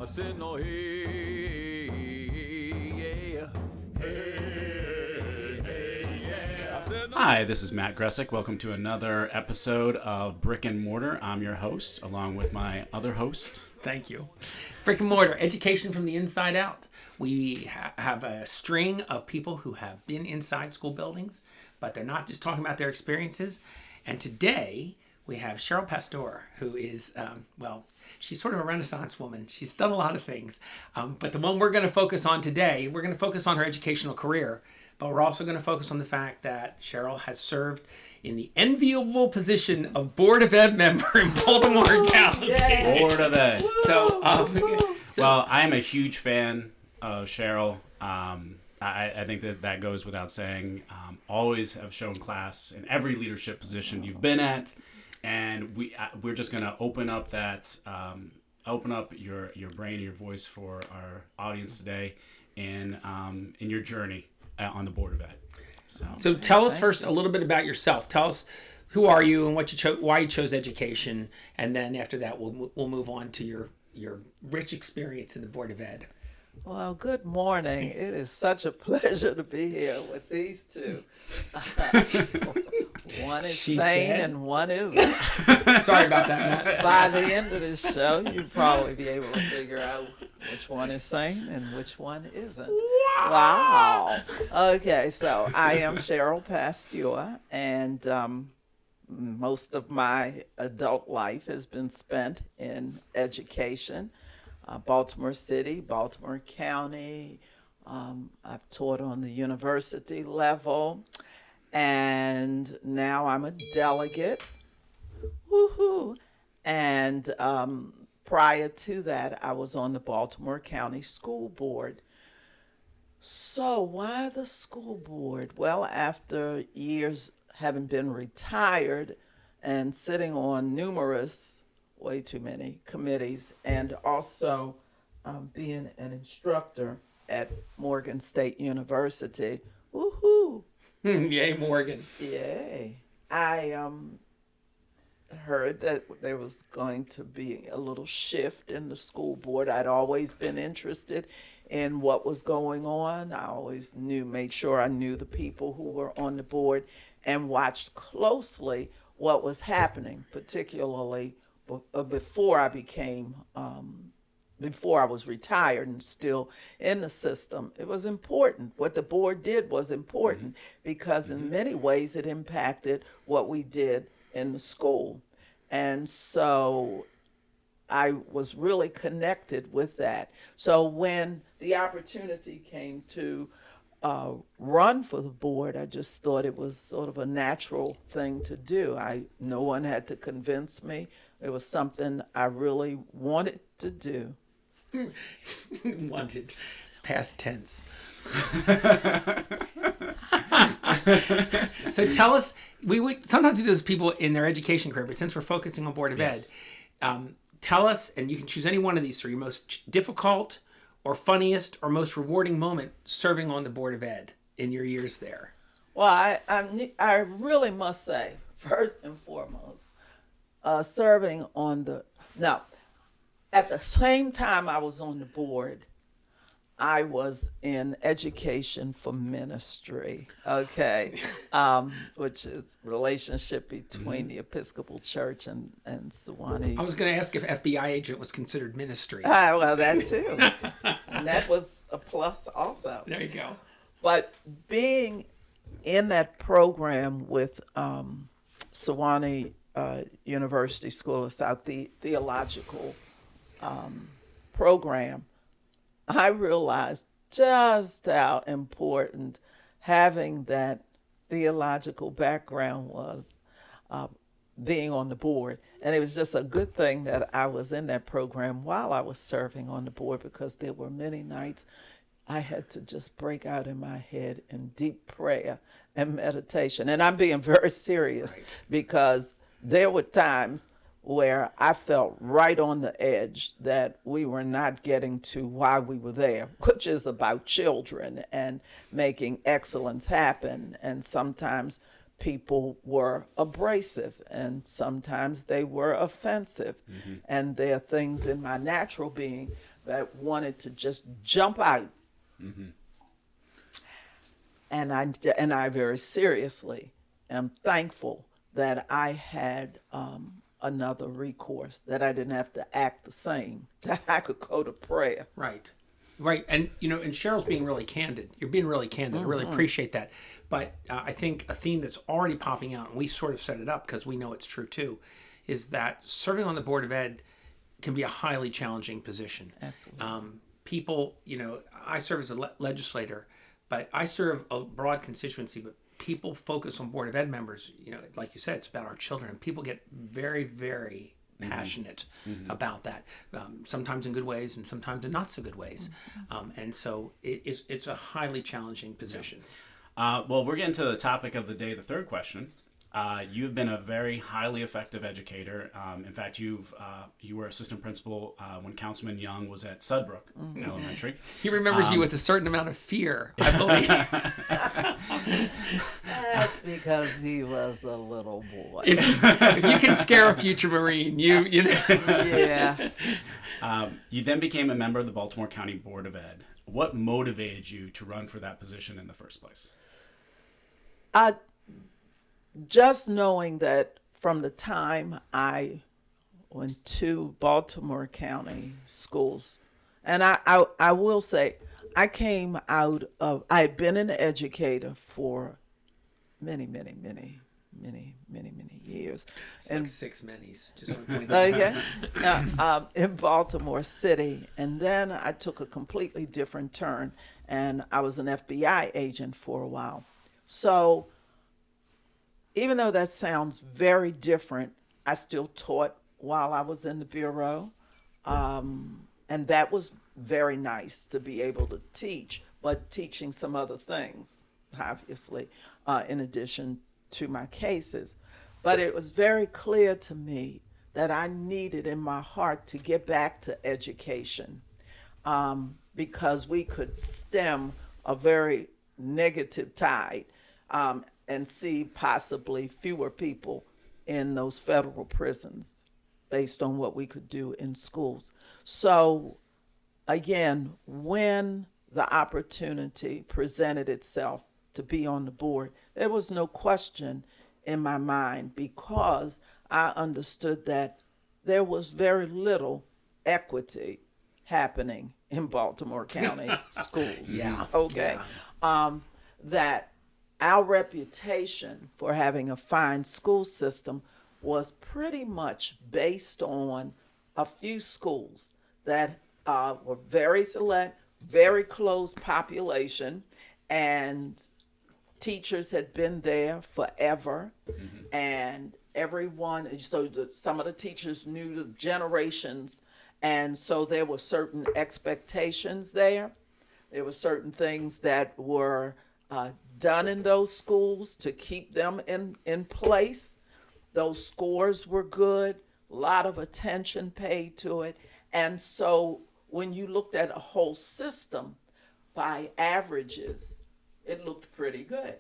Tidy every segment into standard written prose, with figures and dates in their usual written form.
I said no, hey, yeah. Hey, yeah. I said no. Hi, this is Matt Gressick. Welcome to another episode of Brick and Mortar. I'm your host, along with my other host. Thank you. Brick and Mortar, education from the inside out. We have a string of people who have been inside school buildings, but they're not just talking about their experiences. And today we have Cheryl Pasteur, who is, she's sort of a Renaissance woman. She's done a lot of things. But the one we're going to focus on today, we're going to focus on her educational career. But we're also going to focus on the fact that Cheryl has served in the enviable position of Board of Ed member in Baltimore County. Yay. Board of Ed. So, well, I'm a huge fan of Cheryl. I think that goes without saying. Always have shown class in every leadership position you've been at, and we're just going to open up your brain and your voice for our audience today, in your journey on the Board of Ed. So tell us first a little bit about yourself. Tell us who are you and what you why you chose education, and then after that we'll move on to your rich experience in the Board of Ed. Well, good morning. It is such a pleasure to be here with these two. One is sane and one isn't. Sorry about that, Matt. By the end of this show, you'll probably be able to figure out which one is sane and which one isn't. Wow. Okay, so I am Cheryl Pasteur, and most of my adult life has been spent in education. Baltimore City, Baltimore County. I've taught on the university level, and now I'm a delegate. Woohoo! And prior to that, I was on the Baltimore County School Board. So why the school board? Well, after years having been retired and sitting on way too many committees, and also being an instructor at Morgan State University. Woohoo! Yay, Morgan. Yay. I heard that there was going to be a little shift in the school board. I'd always been interested in what was going on. I always made sure I knew the people who were on the board and watched closely what was happening, particularly before I was retired and still in the system. It was important. What the board did was important because in many ways it impacted what we did in the school. And so I was really connected with that. So when the opportunity came to run for the board, I just thought it was sort of a natural thing to do. No one had to convince me. It was something I really wanted to do. Wanted. Past tense. So tell us, sometimes we do this people in their education career, but since we're focusing on Board of Ed, tell us, and you can choose any one of these three, your most difficult or funniest or most rewarding moment serving on the Board of Ed in your years there. Well, I really must say, first and foremost, serving on at the same time I was on the board, I was in education for ministry, which is relationship between the Episcopal Church and Sewanee. I was going to ask if FBI agent was considered ministry. Well, that too. And that was a plus also. There you go. But being in that program with Sewanee University School of South, the theological program, I realized just how important having that theological background was, being on the board. And it was just a good thing that I was in that program while I was serving on the board, because there were many nights I had to just break out in my head in deep prayer and meditation. And I'm being very serious, because there were times where I felt right on the edge that we were not getting to why we were there, which is about children and making excellence happen. And sometimes people were abrasive and sometimes they were offensive. Mm-hmm. And there are things in my natural being that wanted to just jump out. And I very seriously am thankful that I had another recourse, that I didn't have to act the same, that I could go to prayer. Right. And, and Cheryl's being really candid. You're being really candid. I really appreciate that. But I think a theme that's already popping out, and we sort of set it up because we know it's true too, is that serving on the Board of Ed can be a highly challenging position. Absolutely. People, I serve as a legislator, but I serve a broad constituency, but people focus on Board of Ed members. Like you said, it's about our children. People get very, very passionate about that, sometimes in good ways and sometimes in not so good ways. And so it's a highly challenging position. Well, we're getting to the topic of the day, the third question. You've been a very highly effective educator. In fact, you were assistant principal when Councilman Young was at Sudbrook Elementary. He remembers you with a certain amount of fear, I believe. That's because he was a little boy. If you can scare a future Marine, you know. Yeah. You then became a member of the Baltimore County Board of Ed. What motivated you to run for that position in the first place? Just knowing that from the time I went to Baltimore County schools, and I will say, I came out of, I had been an educator for many years. It's like 6 minis. Just want to point that out. In Baltimore City. And then I took a completely different turn, and I was an FBI agent for a while. So even though that sounds very different, I still taught while I was in the Bureau. And that was very nice to be able to teach, but teaching some other things, obviously, in addition to my cases. But it was very clear to me that I needed in my heart to get back to education, because we could stem a very negative tide, and see possibly fewer people in those federal prisons based on what we could do in schools. So again, when the opportunity presented itself to be on the board, there was no question in my mind, because I understood that there was very little equity happening in Baltimore County schools. Yeah. Okay. Yeah. That our reputation for having a fine school system was pretty much based on a few schools that were very select, very close population, and teachers had been there forever, and everyone, so some of the teachers knew the generations, and so there were certain expectations there. There were certain things that were done in those schools to keep them in place. Those scores were good, a lot of attention paid to it. And so when you looked at a whole system by averages, it looked pretty good.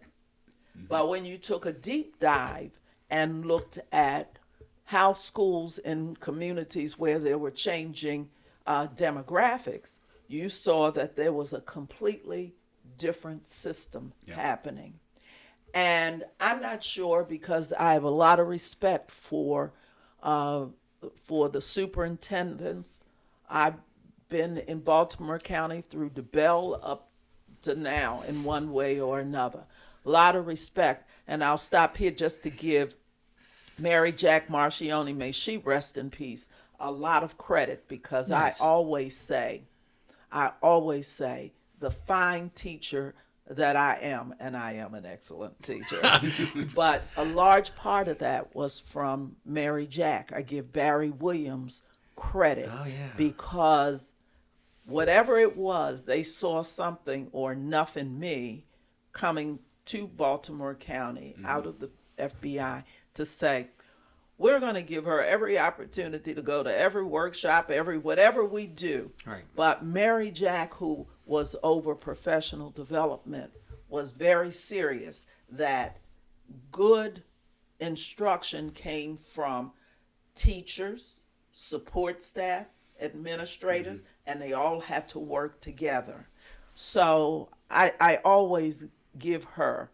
But when you took a deep dive and looked at how schools in communities where there were changing demographics, you saw that there was a completely different system happening. And I'm not sure, because I have a lot of respect for the superintendents. I've been in Baltimore County through DeBell up to now in one way or another. A lot of respect. And I'll stop here just to give Mary Jack Marchione, may she rest in peace, a lot of credit, because Yes. I always say, the fine teacher that I am, and I am an excellent teacher, but a large part of that was from Mary Jack. I give Barry Williams credit, because whatever it was, they saw something or enough in me coming to Baltimore County out of the FBI to say, we're going to give her every opportunity to go to every workshop, every whatever we do. Right. But Mary Jack, who was over professional development, was very serious that good instruction came from teachers, support staff, administrators, and they all had to work together. So I always give her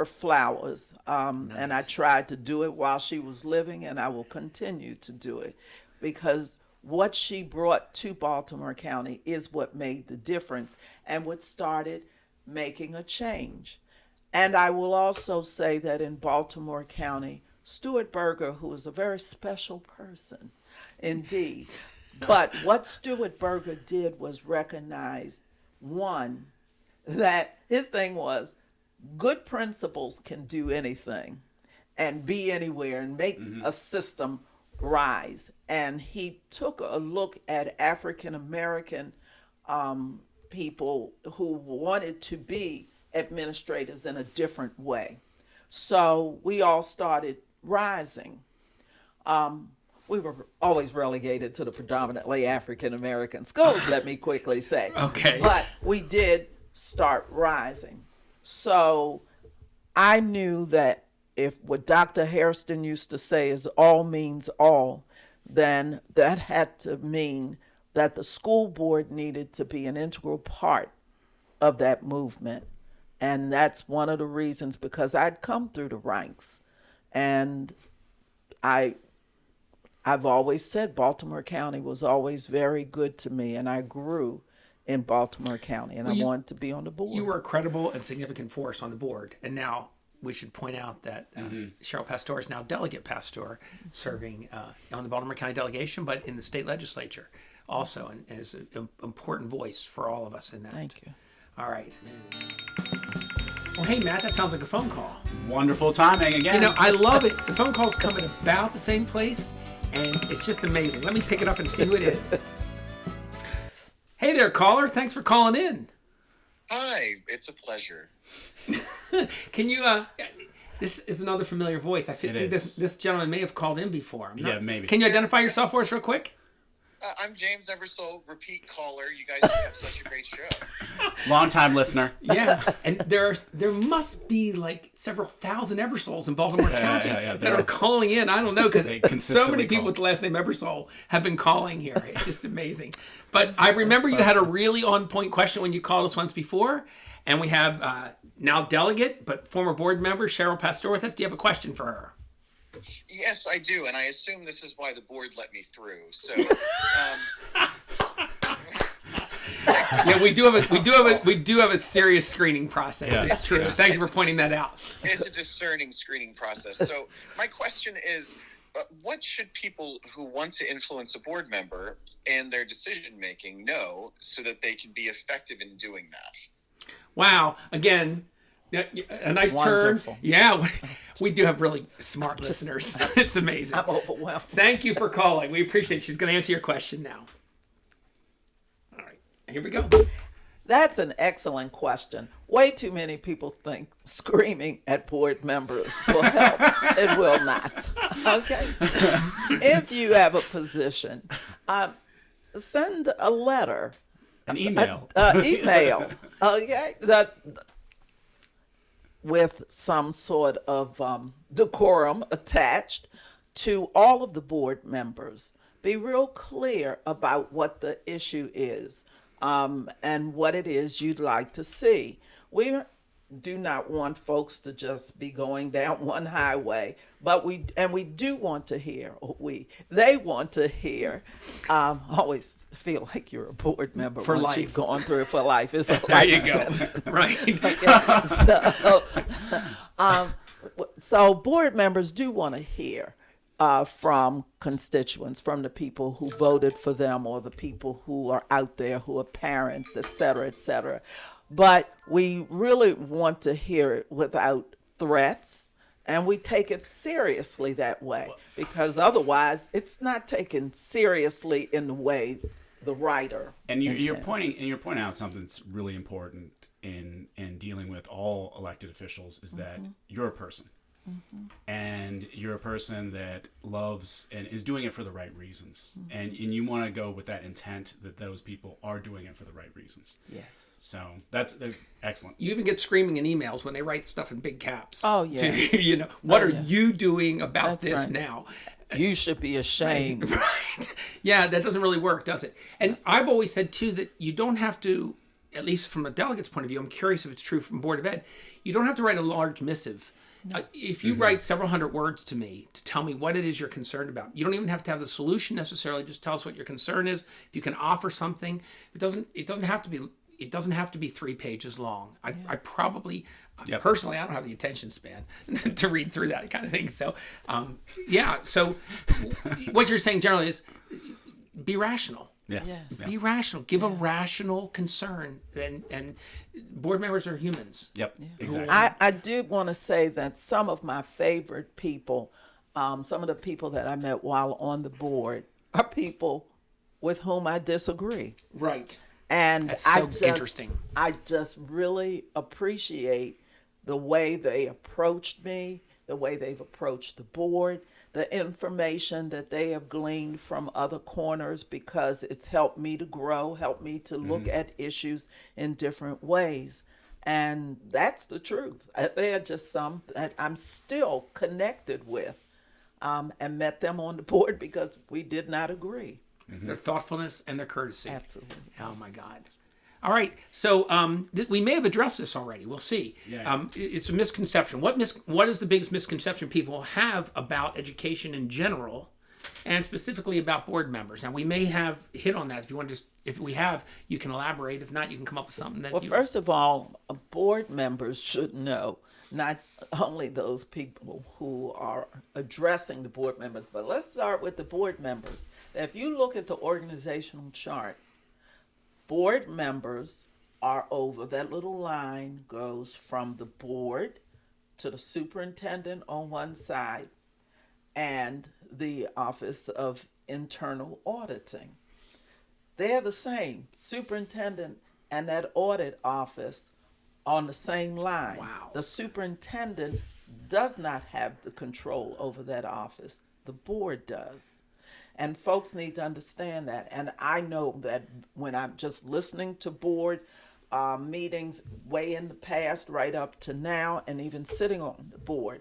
flowers, and I tried to do it while she was living, and I will continue to do it, because what she brought to Baltimore County is what made the difference and what started making a change. And I will also say that in Baltimore County, Stuart Berger, who is a very special person indeed, but what Stuart Berger did was recognize, one, that his thing was good principals can do anything and be anywhere and make a system rise. And he took a look at African American people who wanted to be administrators in a different way. So we all started rising. We were always relegated to the predominantly African American schools, let me quickly say. Okay. But we did start rising. So I knew that if what Dr. Hairston used to say is all means all, then that had to mean that the school board needed to be an integral part of that movement. And that's one of the reasons, because I'd come through the ranks. And I've always said Baltimore County was always very good to me, and I grew in Baltimore County, and I wanted to be on the board. You were a credible and significant force on the board, and now we should point out that Cheryl Pasteur is now Delegate Pasteur, serving on the Baltimore County delegation, but in the state legislature also, and is an important voice for all of us in that. Thank you. All right. Well, hey, Matt, that sounds like a phone call. Wonderful timing again. You know, I love it. The phone calls come at about the same place, and it's just amazing. Let me pick it up and see who it is. Hey there, caller. Thanks for calling in. Hi, it's a pleasure. Can you, this is another familiar voice. I think this gentleman may have called in before. Yeah, maybe. Can you identify yourself for us real quick? I'm James Eversole, repeat caller. You guys have such a great show. Long-time listener. Yeah, and there must be like several thousand Eversoles in Baltimore County that are calling in. I don't know, because so many people with the last name Eversole have been calling here. It's just amazing. But I remember you had a really on-point question when you called us once before, and we have now delegate, but former board member Cheryl Pasteur with us. Do you have a question for her? Yes, I do, and I assume this is why the board let me through. So, yeah, we do have a serious screening process. Yeah. It's true. Thank you for pointing that out. It's a discerning screening process. So, my question is, what should people who want to influence a board member and their decision making know so that they can be effective in doing that? Wow! Again, a nice Wonderful. turn. Yeah, we do have really smart listeners. It's amazing. I'm overwhelmed. Thank you for calling. We appreciate it. She's going to answer your question now. All right, here we go. That's an excellent question. Way too many people think screaming at board members will help. It will not. Okay? If you have a position, send a letter. An email. Email. Okay? With some sort of decorum attached to all of the board members. Be real clear about what the issue is and what it is you'd like to see. We do not want folks to just be going down one highway, but we do want to hear, they want to hear, always feel like you're a board member for once life. you've gone through it for life. It's a There life you go. sentence. Right. So board members do want to hear from constituents, from the people who voted for them or the people who are out there who are parents, et cetera, et cetera. But we really want to hear it without threats, and we take it seriously that way, because otherwise it's not taken seriously in the way the writer And you're intends. pointing out something that's really important in dealing with all elected officials is that you're a person. And you're a person that loves and is doing it for the right reasons. And you want to go with that intent that those people are doing it for the right reasons. Yes. So that's excellent. You even get screaming in emails when they write stuff in big caps. Oh, yes. What are you doing about That's this right. now? You should be ashamed. Right. Yeah, that doesn't really work, does it? And I've always said, too, that you don't have to, at least from a delegate's point of view, I'm curious if it's true from Board of Ed, you don't have to write a large missive. If you write several hundred words to me to tell me what it is you're concerned about, you don't even have to have the solution necessarily. Just tell us what your concern is. If you can offer something, it doesn't have to be 3 pages long. I probably personally, I don't have the attention span to read through that kind of thing. So, So, what you're saying generally is be rational. Yes. Be rational. Give a rational concern. And board members are humans. Yep. Exactly. I do want to say that some of my favorite people, some of the people that I met while on the board, are people with whom I disagree. Right. And That's so interesting. I just really appreciate the way they approached me, the way they've approached the board, the information that they have gleaned from other corners, because it's helped me to grow, helped me to look at issues in different ways. And that's the truth. They're just some that I'm still connected with, and met them on the board because we did not agree. Their thoughtfulness and their courtesy. Absolutely. Oh, my God. All right. So we may have addressed this already. We'll see. Yeah. It's a misconception. What is the biggest misconception people have about education in general, and specifically about board members? Now, we may have hit on that. If you want to if we have, you can elaborate. If not, you can come up with something that. Well, first of all, board members should know, not only those people who are addressing the board members, but let's start with the board members. If you look at the organizational chart, board members are over. That little line goes from the board to the superintendent on one side and the Office of Internal Auditing. They're the same, superintendent and that audit office on the same line. Wow. The superintendent does not have the control over that office. The board does. And folks need to understand that. And I know that when I'm just listening to board meetings way in the past, right up to now, and even sitting on the board,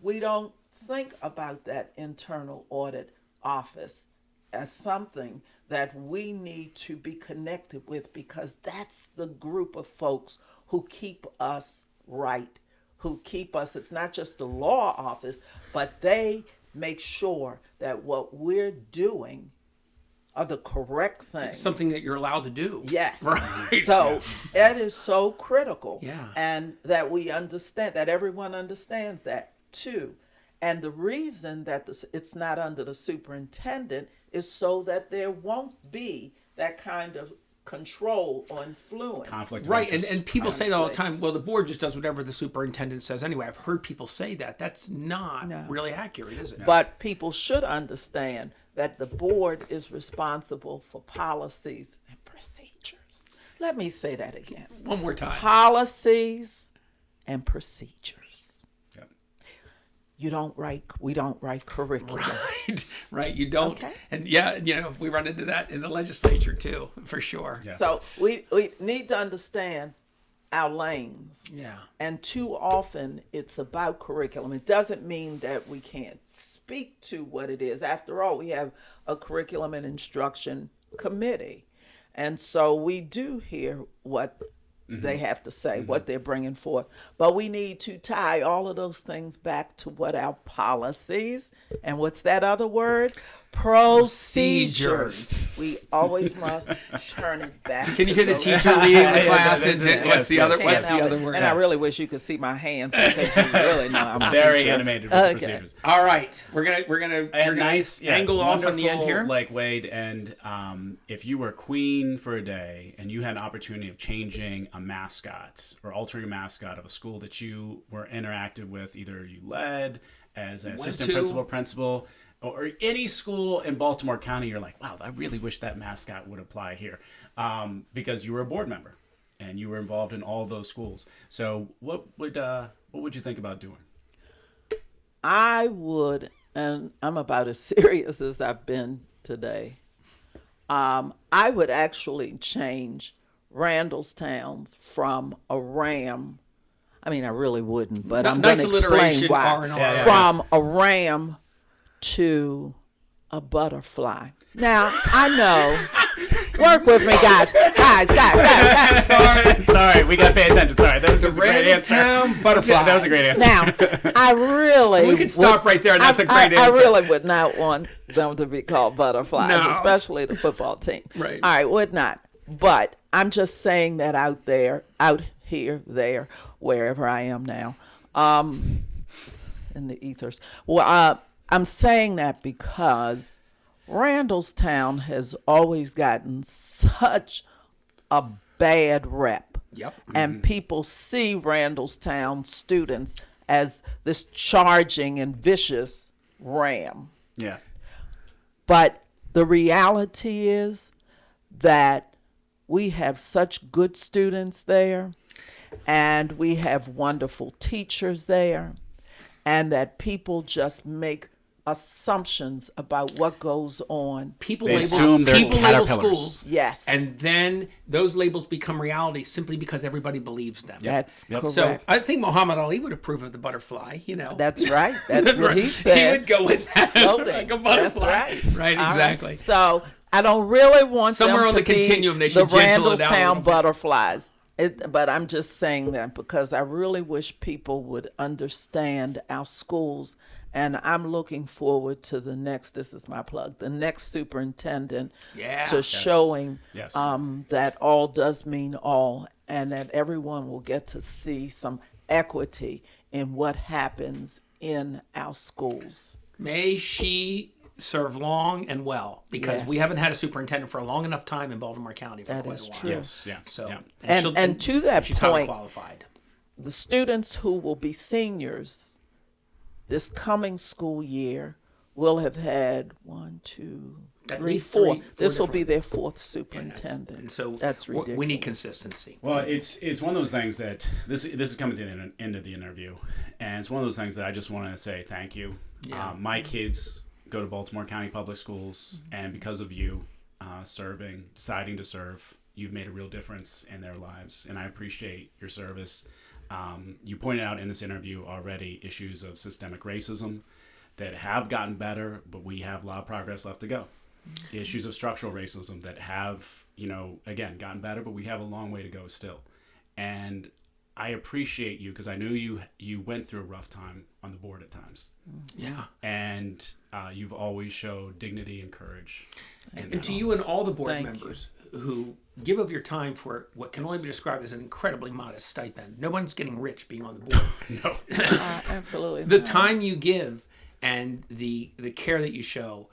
we don't think about that internal audit office as something that we need to be connected with, because that's the group of folks who keep us right, who keep us, it's not just the law office, but they make sure that what we're doing are the correct things. Something that you're allowed to do. Yes. Right. So it is so critical. Yeah. And that we understand, that everyone understands that too. And the reason that it's not under the superintendent is so that there won't be that kind of control or influence. Conflict of Right, interest. and people say that all the Conflict. time. Well, the board just does whatever the superintendent says anyway. I've heard people say that. That's not really accurate, is it? But people should understand that the board is responsible for policies and procedures. Let me say that again. One more time. Policies and procedures. Yep. We don't write curriculum. Right. You don't. Okay. And we run into that in the legislature too, for sure. Yeah. So we need to understand our lanes. Yeah. And too often it's about curriculum. It doesn't mean that we can't speak to what it is. After all, we have a curriculum and instruction committee. And so we do hear what they have to say, what they're bringing forth. But we need to tie all of those things back to what our policies, and what's that other word? Procedures. We always must turn it back. Can you hear the those- teacher leading the class? Yes, What's the other? yes, What's yes. the other word? And I really wish you could see my hands, because you really know I'm a Very teacher. animated with Okay. procedures. All right, we're gonna Nice, angle off on the end here. Like Wade, and if you were queen for a day and you had an opportunity of changing a mascot or altering a mascot of a school that you were interactive with, either you led as an assistant principal, or any school in Baltimore County, you're like, wow, I really wish that mascot would apply here, because you were a board member and you were involved in all those schools. So what would you think about doing? I would, and I'm about as serious as I've been today, I would actually change Randallstown's from a ram. I mean, I really wouldn't, but I'm going Nice to explain alliteration, why. R&R. Yeah. From a ram to a butterfly. Now, I know. Work with me, guys. Guys. Sorry, we got to pay attention. Sorry, that was just a great answer. Randallstown butterfly. That was a great answer. Now, I really We could stop right there. That's a great I answer. really would not want them to be called butterflies, No. especially the football team. Right. All right, would not. But I'm just saying that out here, there, wherever I am now, in the ethers. Well, I'm saying that because Randallstown has always gotten such a bad rep. Yep. And people see Randallstown students as this charging and vicious ram. Yeah. But the reality is that we have such good students there, and we have wonderful teachers there, and that people just make assumptions about what goes on. People They label assume they're label caterpillars. schools. Yes. And then those labels become reality simply because everybody believes them. That's correct. So I think Muhammad Ali would approve of the butterfly, you know. That's right. That's what he said. He would go with that. Floating. Like a butterfly. That's right. Right, All exactly. right. So I don't really want Somewhere them on to the continuum, they be should the gentle it out a little Randallstown bit. butterflies. But I'm just saying that because I really wish people would understand our schools. And I'm looking forward to the next, this is my plug, the next superintendent to showing Yes. that all does mean all, and that everyone will get to see some equity in what happens in our schools. May she serve long and well, because we Yes. haven't had a superintendent for a long enough time in Baltimore County for That quite is a while. true. Yes. Yeah. So, yeah. And to that she's highly point, qualified. the students who will be seniors this coming school year will have had one, two, At three, least four. four This will different- be their fourth And superintendent. and so That's we ridiculous. need consistency. Well, it's one of those things that this is coming to the end of the interview, and it's one of those things that I just want to say thank you. Yeah. My kids go to Baltimore County Public Schools, and because of you deciding to serve, you've made a real difference in their lives, and I appreciate your service. You pointed out in this interview already issues of systemic racism that have gotten better, but we have a lot of progress left to go. Issues of structural racism that have, again, gotten better, but we have a long way to go still. And I appreciate you because I knew you went through a rough time on the board at times. Yeah. And you've always showed dignity and courage. And to you and all the board Thank members who give of your time for what can only be described as an incredibly modest stipend. No one's getting rich being on the board. No. Absolutely. The not. time you give and the care that you show,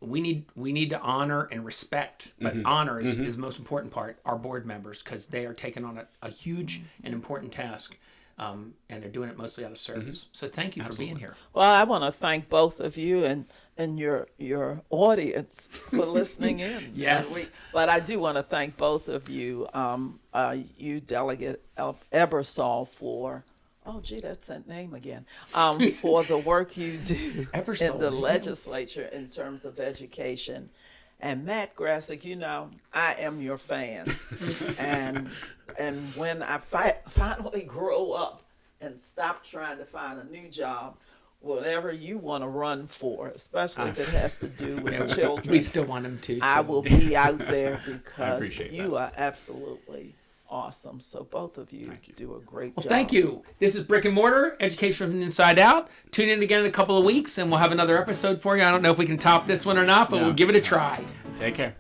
we need to honor and respect, but honor is the most important part, our board members, because they are taking on a huge and important task, and they're doing it mostly out of service. So thank you for being here. Well, I want to thank both of you and your audience for listening in. Yes. But I do want to thank both of you, you Delegate Ebersol for, oh gee, that's that name again, for the work you do Ebersol, in the yeah. legislature in terms of education. And Matt Grassick, I am your fan. and when I finally grow up and stop trying to find a new job, whatever you want to run for, especially if it has to do with children, We still want them to. I too. will be out there because appreciate you that. are absolutely awesome. So both of you do a great Well, job. thank you. This is Brick and Mortar, Education from the Inside Out. Tune in again in a couple of weeks, and we'll have another episode for you. I don't know if we can top this one or not, but we'll give it a try. Take care.